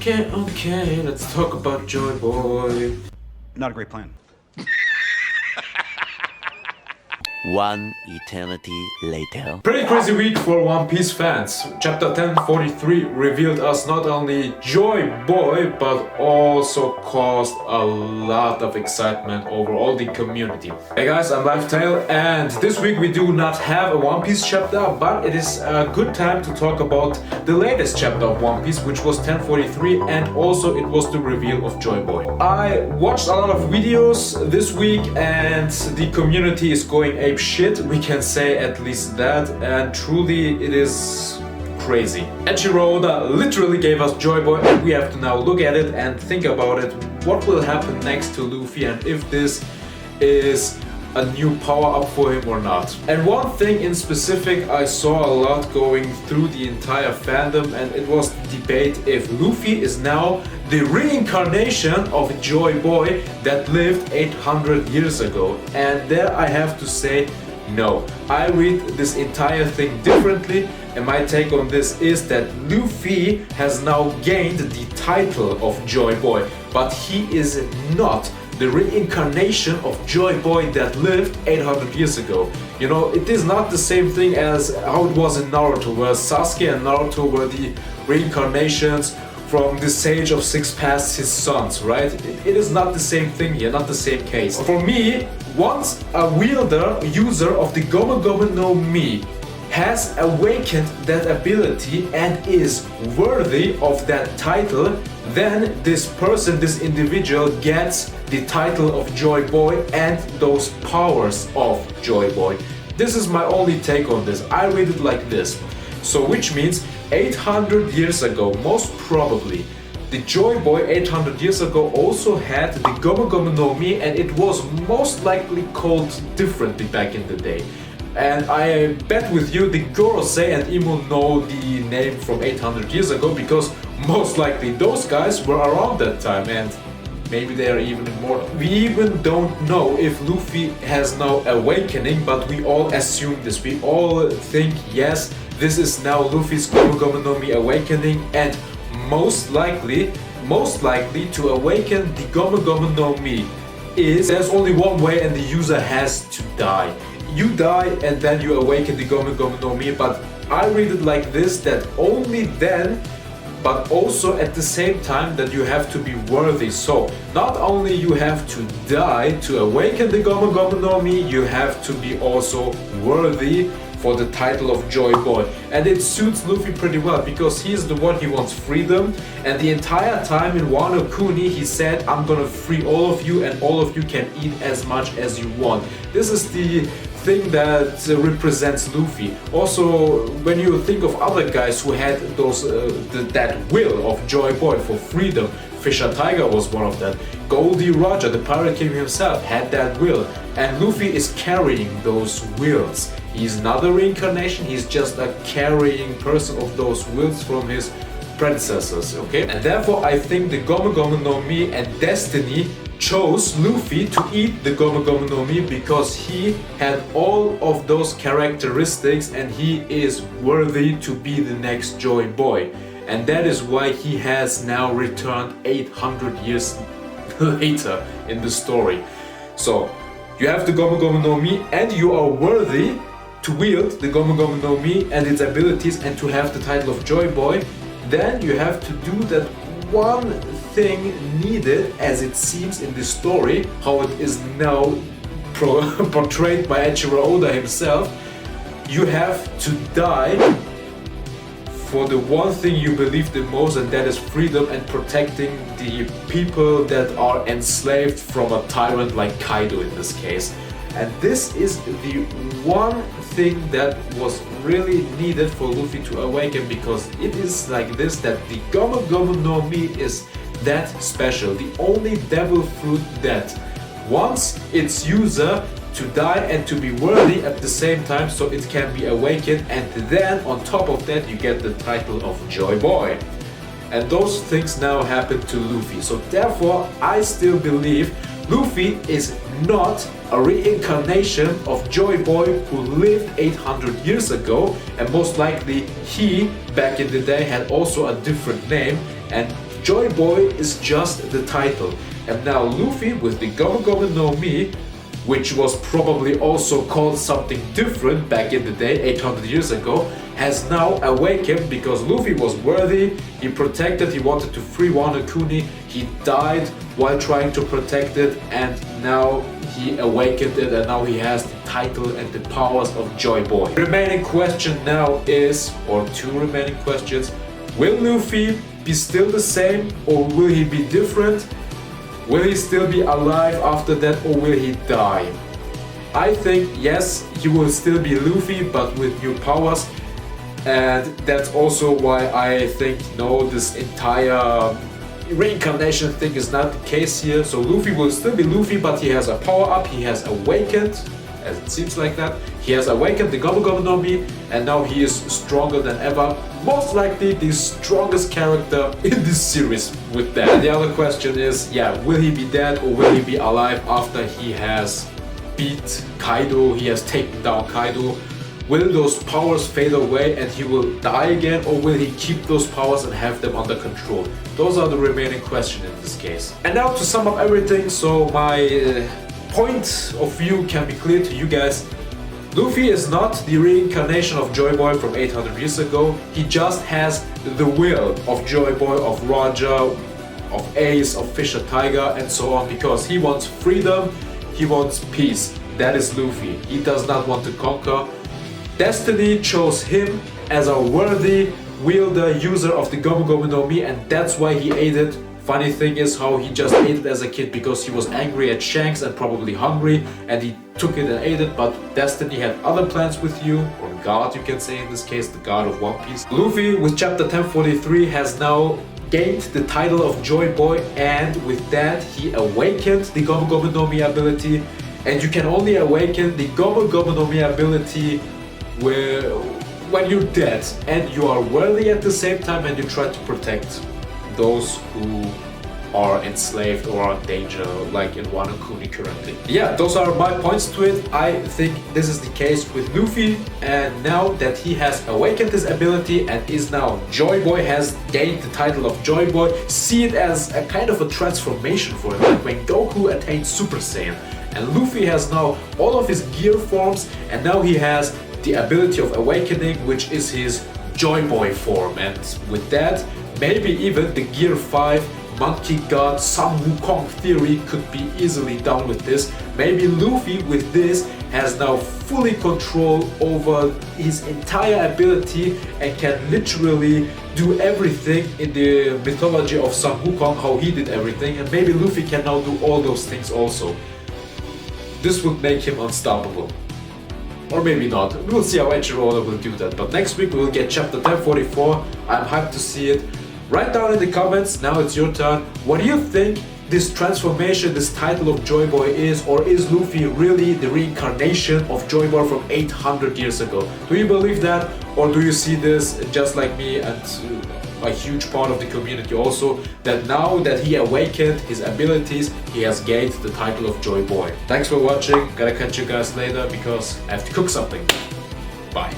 Okay, let's talk about Joy Boy. Not a great plan. One eternity later. Pretty crazy week for One Piece fans. Chapter 1043 revealed us not only Joy Boy, but also caused a lot of excitement over all the community. Hey guys, I'm laughtale, and this week we do not have a One Piece chapter, but it is a good time to talk about the latest chapter of One Piece, which was 1043, and also it was the reveal of Joy Boy. I watched a lot of videos this week, and the community is going ape shit, we can say at least that, and truly it is crazy. Eiichiro Oda literally gave us Joy Boy, and we have to now look at it and think about it. What will happen next to Luffy, and if this is a new power up for him or not. And one thing in specific I saw a lot going through the entire fandom, and it was the debate if Luffy is now the reincarnation of Joy Boy that lived 800 years ago. And there I have to say no. I read this entire thing differently, and my take on this is that Luffy has now gained the title of Joy Boy, but he is not the reincarnation of Joy Boy that lived 800 years ago. You know, it is not the same thing as how it was in Naruto, where Sasuke and Naruto were the reincarnations from the Sage of Six Paths, his sons, right? It is not the same thing here, not the same case. For me, once a user of the gomu no Mi has awakened that ability and is worthy of that title, then this person, this individual, gets the title of Joy Boy and those powers of Joy Boy. This is my only take on this. I read it like this. So which means 800 years ago, most probably, the Joy Boy 800 years ago also had the gomu no Mi, and it was most likely called differently back in the day. And I bet with you the Gorosei and Imo know the name from 800 years ago, because most likely those guys were around that time, and maybe they are even immortal. We even don't know if Luffy has now awakening, but we all assume this. We all think, yes, this is now Luffy's gomu no Mi awakening, and most likely to awaken the gomu no Mi is there's only one way, and the user has to die. You die and then you awaken the gomu no Mi, but I read it like this, that only then, but also at the same time that you have to be worthy. So not only you have to die to awaken the gomu no Mi, you have to be also worthy for the title of Joy Boy. And it suits Luffy pretty well, because he's the one, he wants freedom, and the entire time in wanokuni he said, I'm gonna free all of you, and all of you can eat as much as you want. This is the thing that represents Luffy. Also, when you think of other guys who had those that will of Joy Boy for freedom, Fisher Tiger was one of them. Goldie Roger, the Pirate King himself, had that will, and Luffy is carrying those wills. He's not a reincarnation, he's just a carrying person of those wills from his predecessors, okay? And therefore I think the gomu no Mi and Destiny chose Luffy to eat the gomu no Mi, because he had all of those characteristics and he is worthy to be the next Joy Boy. And that is why he has now returned 800 years later in the story. So you have the gomu no Mi, and you are worthy to wield the gomu no Mi and its abilities and to have the title of Joy Boy. Then you have to do that one thing needed, as it seems in the story, how it is now portrayed by Eiichiro Oda himself. You have to die for the one thing you believe the most, and that is freedom and protecting the people that are enslaved from a tyrant like Kaido in this case. And this is the one thing that was really needed for Luffy to awaken, because it is like this, that the gomu no Mi is that special, the only devil fruit that wants its user to die and to be worthy at the same time, so it can be awakened, and then on top of that you get the title of Joy Boy. And those things now happen to Luffy. So therefore I still believe Luffy is not a reincarnation of Joy Boy who lived 800 years ago, and most likely he, back in the day, had also a different name, and Joy Boy is just the title. And now Luffy with the Gomu Gomu no Mi, which was probably also called something different back in the day, 800 years ago, has now awakened because Luffy was worthy, he protected, he wanted to free Wanokuni, he died while trying to protect it, and now he awakened it, and now he has the title and the powers of Joy Boy. Remaining question now is, or two remaining questions, will Luffy be still the same or will he be different? Will he still be alive after that or will he die? I think yes, he will still be Luffy but with new powers, and that's also why I think no, this entire reincarnation thing is not the case here. So Luffy will still be Luffy but he has a power up, he has awakened, as it seems like that. He has awakened the Gomu Gomu no Mi and now he is stronger than ever. Most likely the strongest character in this series with that. And the other question is, yeah, will he be dead or will he be alive after he has beat Kaido, he has taken down Kaido? Will those powers fade away and he will die again, or will he keep those powers and have them under control? Those are the remaining questions in this case. And now to sum up everything, so my point of view can be clear to you guys. Luffy is not the reincarnation of Joy Boy from 800 years ago. He just has the will of Joy Boy, of Roger, of Ace, of Fisher Tiger, and so on, because he wants freedom, he wants peace. That is Luffy. He does not want to conquer. Destiny chose him as a worthy wielder, user of the Gomu Gomu no Mi, and that's why he ate it. Funny thing is how he just ate it as a kid because he was angry at Shanks and probably hungry, and he took it and ate it, but Destiny had other plans with you, or God you can say in this case, the God of One Piece. Luffy with chapter 1043 has now gained the title of Joy Boy, and with that he awakened the Gomu Gomu no Mi ability, and you can only awaken the Gomu Gomu no Mi ability when you're dead and you are worthy at the same time and you try to protect those who are enslaved or are in danger, like in Wanokuni currently. Yeah, those are my points to it. I think this is the case with Luffy, and now that he has awakened his ability and is now Joy Boy, has gained the title of Joy Boy, see it as a kind of a transformation for him, like when Goku attained Super Saiyan. And Luffy has now all of his gear forms, and now he has the ability of awakening, which is his Joy Boy form, and with that, maybe even the Gear 5 Monkey God Sun Wukong theory could be easily done with this. Maybe Luffy with this has now fully control over his entire ability and can literally do everything in the mythology of Sun Wukong, how he did everything, and maybe Luffy can now do all those things also. This would make him unstoppable. Or maybe not. We will see how Eiichiro Oda will do that. But next week we will get chapter 1044. I'm hyped to see it. Write down in the comments, now it's your turn. What do you think this transformation, this title of Joy Boy is? Or is Luffy really the reincarnation of Joy Boy from 800 years ago? Do you believe that? Or do you see this just like me and a huge part of the community also, that now that he awakened his abilities, he has gained the title of Joy Boy? Thanks for watching. Gotta catch you guys later because I have to cook something. Bye.